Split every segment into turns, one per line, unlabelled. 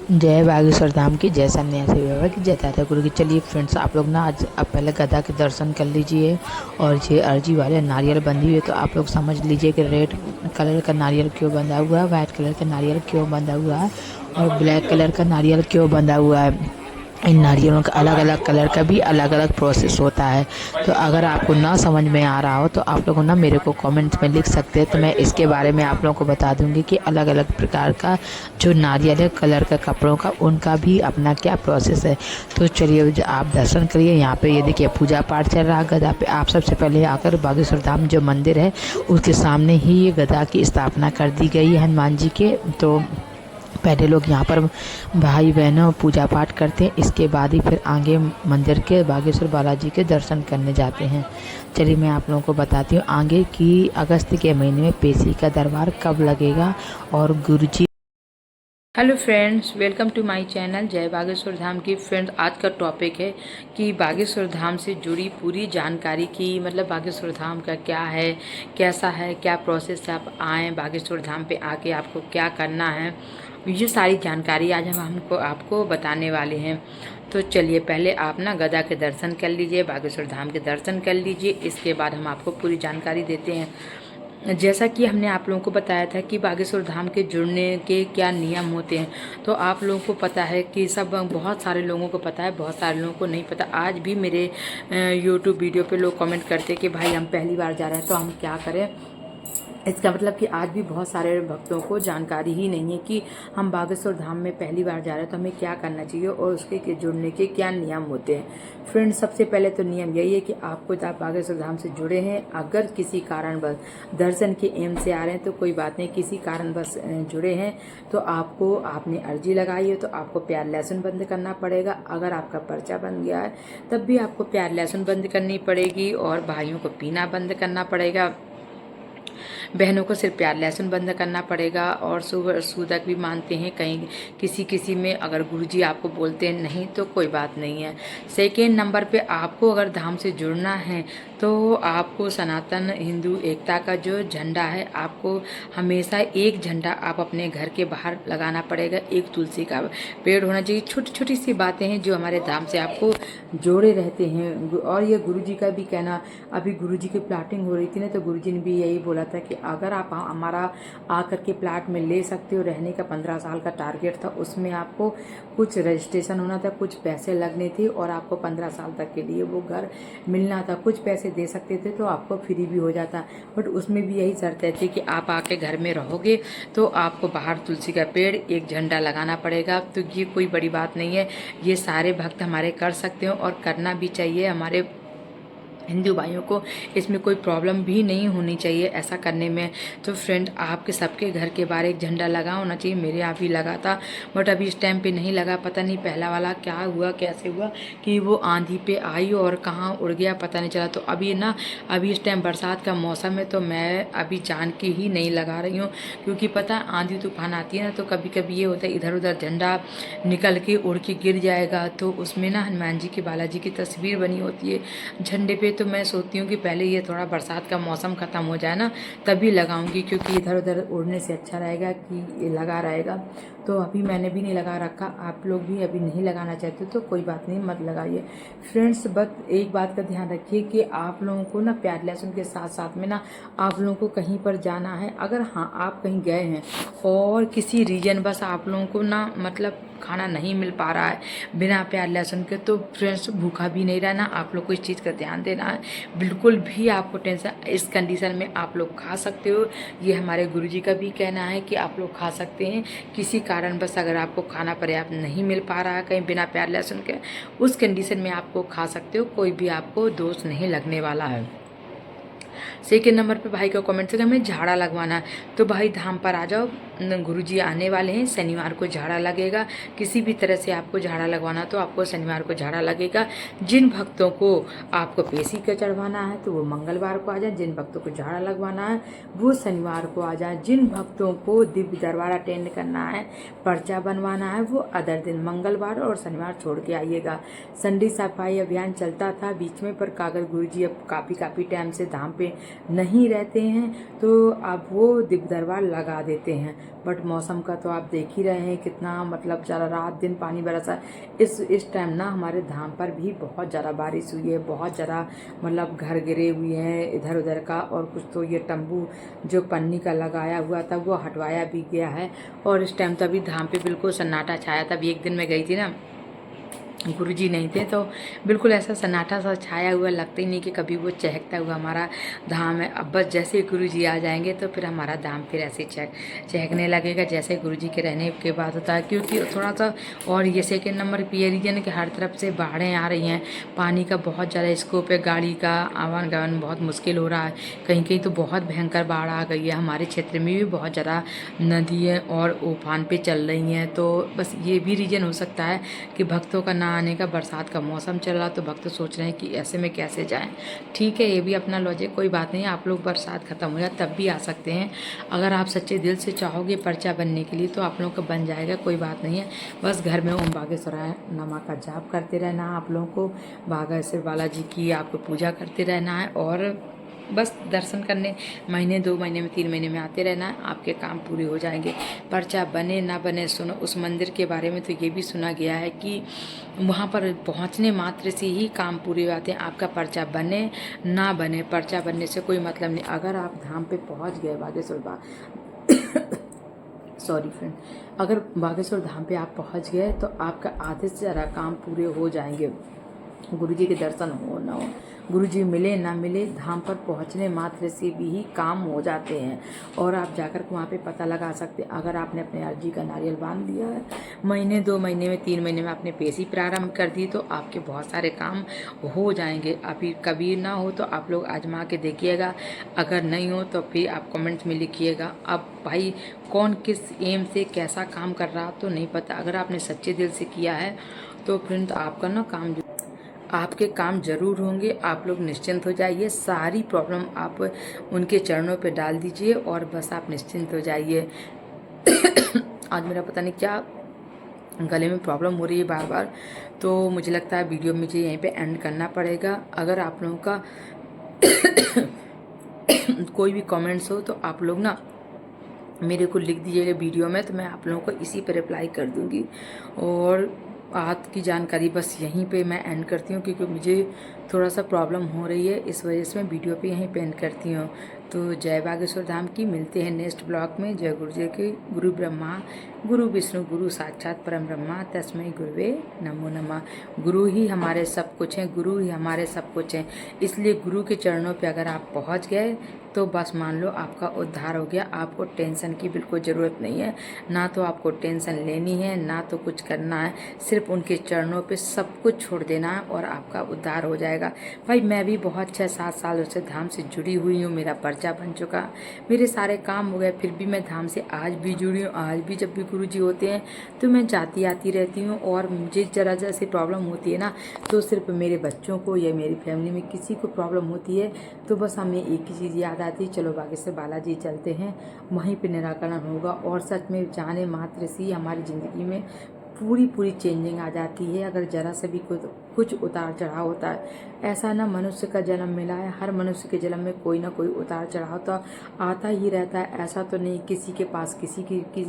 जय बागेश्वर धाम की, जय सन्यासी बाबा की, जय दादा गुरु की। चलिए फ्रेंड्स, आप लोग ना आज अब पहले गदा के दर्शन कर लीजिए। और ये अर्जी वाले नारियल बंधी हुई है, तो आप लोग समझ लीजिए कि रेड कलर का नारियल क्यों बंधा हुआ है, वाइट कलर का नारियल क्यों बंधा हुआ है, और ब्लैक कलर का नारियल क्यों बंधा हुआ है। इन नारियलों का अलग अलग कलर का भी अलग अलग प्रोसेस होता है। तो अगर आपको ना समझ में आ रहा हो तो आप लोग ना मेरे को कमेंट्स में लिख सकते हैं, तो मैं इसके बारे में आप लोगों को बता दूंगी कि अलग अलग प्रकार का जो नारियल है कलर का कपड़ों का, उनका भी अपना क्या प्रोसेस है। तो चलिए आप दर्शन करिए। यहाँ पे ये देखिए पूजा पाठ चल रहा है गदा पे। आप सबसे पहले आकर बागेश्वर धाम जो मंदिर है उसके सामने ही ये गदा की स्थापना कर दी गई है हनुमान जी के। तो पहले लोग यहाँ पर भाई बहनों पूजा पाठ करते हैं, इसके बाद ही फिर आगे मंदिर के बागेश्वर बालाजी के दर्शन करने जाते हैं। चलिए मैं आप लोगों को बताती हूँ आगे कि अगस्त के महीने में पेशी का दरबार कब लगेगा और गुरुजी। Hello friends, welcome to my channel जय बागेश्वर धाम की। फ्रेंड्स, आज का टॉपिक है कि बागेश्वर धाम से जुड़ी पूरी जानकारी की, मतलब बागेश्वर धाम का क्या है, कैसा है, क्या प्रोसेस है, आप आएँ बागेश्वर धाम पे आके आपको क्या करना है, ये सारी जानकारी आज हम हमको आपको बताने वाले हैं। तो चलिए पहले आप ना गदा के दर्शन कर लीजिए, बागेश्वर धाम के दर्शन कर लीजिए, इसके बाद हम आपको पूरी जानकारी देते हैं। जैसा कि हमने आप लोगों को बताया था कि बागेश्वर धाम के जुड़ने के क्या नियम होते हैं, तो आप लोगों को पता है कि सब बहुत सारे लोगों को पता है, बहुत सारे लोगों को नहीं पता। आज भी मेरे यूट्यूब वीडियो पे लोग कमेंट करते हैं कि भाई हम पहली बार जा रहे हैं तो हम क्या करें। इसका मतलब कि आज भी बहुत सारे भक्तों को जानकारी ही नहीं है कि हम बागेश्वर धाम में पहली बार जा रहे हैं तो हमें क्या करना चाहिए और उसके जुड़ने के क्या नियम होते हैं। फ्रेंड्स, सबसे पहले तो नियम यही है कि आपको आप बागेश्वर धाम से जुड़े हैं, अगर किसी कारणवश दर्शन के एम से आ रहे हैं तो कोई बात नहीं, किसी कारणवश जुड़े हैं तो आपको आपने अर्जी लगाई है तो आपको प्याज लहसुन बंद करना पड़ेगा। अगर आपका पर्चा बन गया है तब भी आपको प्याज लहसुन बंद करनी पड़ेगी, और भाइयों को पीना बंद करना पड़ेगा, बहनों को सिर्फ प्याज लहसुन बंद करना पड़ेगा। और सूदक भी मानते हैं कहीं किसी किसी में, अगर गुरुजी आपको बोलते हैं नहीं तो कोई बात नहीं है। सेकेंड नंबर पे आपको अगर धाम से जुड़ना है तो आपको सनातन हिंदू एकता का जो झंडा है, आपको हमेशा एक झंडा आप अपने घर के बाहर लगाना पड़ेगा, एक तुलसी का पेड़ होना चाहिए। छोटी छोटी सी बातें हैं जो हमारे धाम से आपको जोड़े रहते हैं। और ये गुरुजी का भी कहना, अभी गुरुजी की प्लाटिंग हो रही थी ना, तो गुरुजी ने भी यही बोला था कि अगर आप हमारा आकर के प्लाट में ले सकते हो, रहने का 15 साल का टारगेट था, उसमें आपको कुछ रजिस्ट्रेशन होना था, कुछ पैसे लगने थे, और आपको 15 साल तक के लिए वो घर मिलना था। कुछ पैसे दे सकते थे तो आपको फ्री भी हो जाता, बट उसमें भी यही शर्त थी कि आप आके घर में रहोगे तो आपको बाहर तुलसी का पेड़, एक झंडा लगाना पड़ेगा। तो ये कोई बड़ी बात नहीं है, ये सारे भक्त हमारे कर सकते हो और करना भी चाहिए। हमारे हिंदू भाइयों को इसमें कोई प्रॉब्लम भी नहीं होनी चाहिए ऐसा करने में। तो फ्रेंड, आपके सबके घर के बाहर एक झंडा लगा होना चाहिए। मेरे यहाँ भी लगा था, बट अभी इस टाइम पे नहीं लगा। पता नहीं पहला वाला क्या हुआ, कैसे हुआ कि वो आंधी पे आई और कहाँ उड़ गया, पता नहीं चला। तो अभी ना, अभी इस टाइम बरसात का मौसम है तो मैं अभी जान के ही नहीं लगा रही हूँ, क्योंकि पता आंधी तूफान आती है ना, तो कभी कभी ये होता है इधर उधर झंडा निकल के उड़ के गिर जाएगा। तो उसमें ना हनुमान जी की, बालाजी की तस्वीर बनी होती है झंडे पे। तो मैं सोचती हूँ कि पहले ये थोड़ा बरसात का मौसम ख़त्म हो जाए ना, तभी लगाऊंगी, क्योंकि इधर उधर उड़ने से अच्छा रहेगा कि ये लगा रहेगा। तो अभी मैंने भी नहीं लगा रखा, आप लोग भी अभी नहीं लगाना चाहते तो कोई बात नहीं, मत लगाइए। फ्रेंड्स, बस एक बात का ध्यान रखिए कि आप लोगों को ना प्याज लहसुन के साथ साथ में ना, आप लोगों को कहीं पर जाना है, अगर हाँ आप कहीं गए हैं और किसी रीजन बस आप लोगों को ना, मतलब खाना नहीं मिल पा रहा है बिना प्याज लहसुन के, तो फ्रेंड्स भूखा भी नहीं रहना, आप लोग को इस चीज़ का ध्यान देना है। बिल्कुल भी आपको टेंशन, इस कंडीशन में आप लोग खा सकते हो। ये हमारे गुरुजी का भी कहना है कि आप लोग खा सकते हैं। किसी कारण बस अगर आपको खाना पर्याप्त नहीं मिल पा रहा है कहीं बिना प्याज लहसुन के, उस कंडीशन में आपको खा सकते हो, कोई भी आपको दोष नहीं लगने वाला है। सेकेंड नंबर पे भाई का कमेंट से हमें झाड़ा लगवाना है, तो भाई धाम पर आ जाओ, गुरुजी आने वाले हैं, शनिवार को झाड़ा लगेगा। किसी भी तरह से आपको झाड़ा लगवाना तो आपको शनिवार को झाड़ा लगेगा। जिन भक्तों को आपको पेशी का चढ़वाना है तो वो मंगलवार को आ जाए, जिन भक्तों को झाड़ा लगवाना है वो शनिवार को आ जाए, जिन भक्तों को दिव्य दरबार अटेंड करना है, पर्चा बनवाना है, वो अदर दिन मंगलवार और शनिवार छोड़ के आइएगा। संडे सफाई अभियान चलता था बीच में, पर कागज गुरुजी अब काफ़ी टाइम से धाम पे
नहीं रहते हैं तो अब वो दरबार लगा देते हैं। बट मौसम का तो आप देख ही रहे हैं कितना मतलब ज़्यादा रात दिन पानी बरसा। इस टाइम ना हमारे धाम पर भी बहुत ज़्यादा बारिश हुई है, बहुत ज़्यादा मतलब घर गिरे हुए हैं इधर उधर का, और कुछ तो ये तंबू जो पन्नी का लगाया हुआ था वो हटवाया भी गया है। और इस टाइम तो अभी धाम पे बिल्कुल सन्नाटा छाया था। अभी एक दिन मैं गई थी ना, गुरुजी नहीं थे, तो बिल्कुल ऐसा सन्नाटा सा छाया हुआ, लगता ही नहीं कि कभी वो चहकता हुआ हमारा धाम है। अब बस जैसे ही गुरुजी आ जाएंगे तो फिर हमारा धाम फिर ऐसे चहकने लगेगा जैसे गुरुजी के रहने के बाद होता है। क्योंकि थोड़ा सा और ये सेकेंड नंबर पे ये रीजन है कि हर तरफ से बाढ़ें आ रही हैं, पानी का बहुत ज़्यादा स्कोप है, गाड़ी का आवागमन गमन बहुत मुश्किल हो रहा है। कहीं कहीं तो बहुत भयंकर बाढ़ आ गई है। हमारे क्षेत्र में भी बहुत ज़्यादा नदी है और उफान पे चल रही हैं। तो बस ये भी रीजन हो सकता है कि भक्तों का ना आने का, बरसात का मौसम चल रहा तो भक्त सोच रहे हैं कि ऐसे में कैसे जाएं। ठीक है, ये भी अपना लॉजिक, कोई बात नहीं, आप लोग बरसात ख़त्म हो जाए तब भी आ सकते हैं। अगर आप सच्चे दिल से चाहोगे पर्चा बनने के लिए तो आप लोगों का बन जाएगा, कोई बात नहीं है। बस घर में ओम बागेश्वराय नमा का जाप करते रहना है आप लोगों को, बागेश्वर बालाजी की आपको पूजा करते रहना है, और बस दर्शन करने महीने 2 महीने में 3 महीने में आते रहना है, आपके काम पूरे हो जाएंगे। पर्चा बने ना बने, सुनो उस मंदिर के बारे में तो ये भी सुना गया है कि वहाँ पर पहुँचने मात्र से ही काम पूरे हो जाते हैं। आपका पर्चा बने ना बने, पर्चा बनने से कोई मतलब नहीं। अगर आप धाम पे पहुँच गए बागेश्वर सॉरी फ्रेंड, अगर बागेश्वर धाम पे आप पहुँच गए तो आपका आधे से ज़्यादा काम पूरे हो जाएंगे। गुरुजी के दर्शन हो ना हो, गुरुजी मिले ना मिले, धाम पर पहुंचने मात्र से भी ही काम हो जाते हैं। और आप जाकर वहाँ पे पता लगा सकते हैं। अगर आपने अपने अर्जी का नारियल बांध दिया है, महीने 2 महीने में 3 महीने में आपने पेशी प्रारंभ कर दी तो आपके बहुत सारे काम हो जाएंगे। अभी कभी ना हो तो आप लोग आजमा के देखिएगा, अगर नहीं हो तो फिर आप कमेंट्स में लिखिएगा। अब भाई कौन किस एम से कैसा काम कर रहा तो नहीं पता, अगर आपने सच्चे दिल से किया है तो फ्रेंड आपका ना काम, आपके काम जरूर होंगे। आप लोग निश्चिंत हो जाइए, सारी प्रॉब्लम आप उनके चरणों पे डाल दीजिए और बस आप निश्चिंत हो जाइए। आज मेरा पता नहीं क्या गले में प्रॉब्लम हो रही है बार बार, तो मुझे लगता है वीडियो मुझे यहीं पे एंड करना पड़ेगा। अगर आप लोगों का कोई भी कमेंट्स हो तो आप लोग ना मेरे को लिख दीजिएगा वीडियो में, तो मैं आप लोगों को इसी पर रिप्लाई कर दूँगी। और आज की जानकारी बस यहीं पे मैं एंड करती हूँ, क्योंकि मुझे थोड़ा सा प्रॉब्लम हो रही है, इस वजह से मैं वीडियो पे यहीं पे एंड करती हूँ। तो जय बागेश्वर धाम की, मिलते हैं नेक्स्ट ब्लॉग में। जय गुरु जी की। गुरु ब्रह्मा गुरु विष्णु गुरु साक्षात परम ब्रह्मा तस्मै गुरुवे नमो नमः। गुरु ही हमारे सब कुछ हैं, गुरु ही हमारे सब कुछ हैं। इसलिए गुरु के चरणों पे अगर आप पहुँच गए तो बस मान लो आपका उद्धार हो गया। आपको टेंशन की बिल्कुल ज़रूरत नहीं है, ना तो आपको टेंशन लेनी है ना तो कुछ करना है, सिर्फ उनके चरणों पे सब कुछ छोड़ देना है और आपका उद्धार हो जाएगा। भाई मैं भी बहुत 6-7 सालों से धाम से जुड़ी हुई हूँ, मेरा पर्चा बन चुका, मेरे सारे काम हो गए, फिर भी मैं धाम से आज भी जुड़ी हूँ। आज भी जब भी गुरुजी होते हैं तो मैं जाती आती रहती हूँ। और मुझे ज़रा ज़रा सी प्रॉब्लम होती है ना, तो सिर्फ मेरे बच्चों को या मेरी फैमिली में किसी को प्रॉब्लम होती है तो बस हमें एक ही चीज़ याद आती है, चलो बागेश्वर बालाजी चलते हैं, वहीं पे निराकरण होगा। और सच में जाने मात्र से ही हमारी ज़िंदगी में पूरी चेंजिंग आ जाती है। अगर ज़रा से भी कुछ उतार चढ़ाव होता है, ऐसा ना मनुष्य का जन्म मिला है, हर मनुष्य के जन्म में कोई ना कोई उतार चढ़ाव तो आता ही रहता है। ऐसा तो नहीं किसी के पास किसी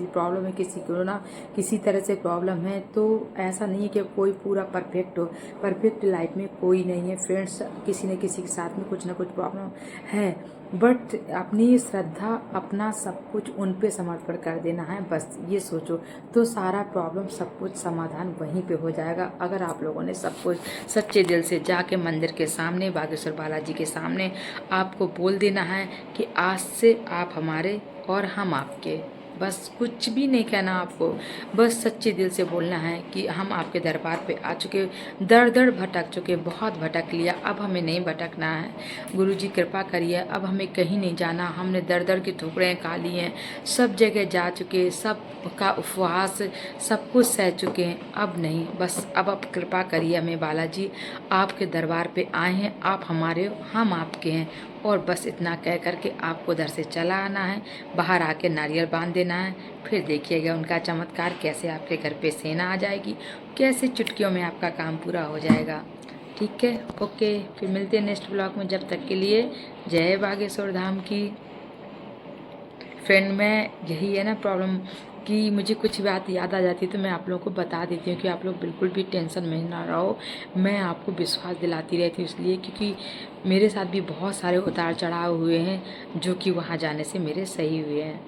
प्रॉब्लम है, किसी को ना किसी तरह से प्रॉब्लम है, तो ऐसा नहीं है कि कोई पूरा परफेक्ट हो। परफेक्ट लाइफ में कोई नहीं है फ्रेंड्स, किसी न किसी के साथ में कुछ ना कुछ प्रॉब्लम है। बट अपनी श्रद्धा, अपना सब कुछ उन पे समर्पण कर देना है, बस ये सोचो तो सारा प्रॉब्लम सब कुछ समाधान वहीं पे हो जाएगा। अगर आप लोगों ने सब कुछ सच्चे दिल से जाके मंदिर के सामने, बागेश्वर बालाजी के सामने आपको बोल देना है कि आज से आप हमारे और हम आपके, बस कुछ भी नहीं कहना आपको, बस सच्चे दिल से बोलना है कि हम आपके दरबार पे आ चुके, दर दर भटक चुके, बहुत भटक लिया, अब हमें नहीं भटकना है। गुरुजी कृपा करिए, अब हमें कहीं नहीं जाना, हमने दर दर की ठोकरें खा ली हैं, सब जगह जा चुके, सब का उपवास सब कुछ सह चुके हैं, अब नहीं, बस अब आप कृपा करिए हमें बालाजी, आपके दरबार पे आए हैं, आप हमारे हो, हम आपके हैं। और बस इतना कह करके आपको उधर से चला आना है, बाहर आके नारियल बांध देना है, फिर देखिएगा उनका चमत्कार कैसे आपके घर पे सेना आ जाएगी, कैसे चुटकियों में आपका काम पूरा हो जाएगा। ठीक है, ओके, फिर मिलते हैं नेक्स्ट ब्लॉग में। जब तक के लिए जय बागेश्वर धाम की। फ्रेंड, मैं यही है ना प्रॉब्लम कि मुझे कुछ बात याद आ जाती है तो मैं आप लोगों को बता देती हूँ कि आप लोग बिल्कुल भी टेंशन में ना रहो। मैं आपको विश्वास दिलाती रहती हूँ इसलिए क्योंकि मेरे साथ भी बहुत सारे उतार चढ़ाव हुए हैं जो कि वहाँ जाने से मेरे सही हुए हैं।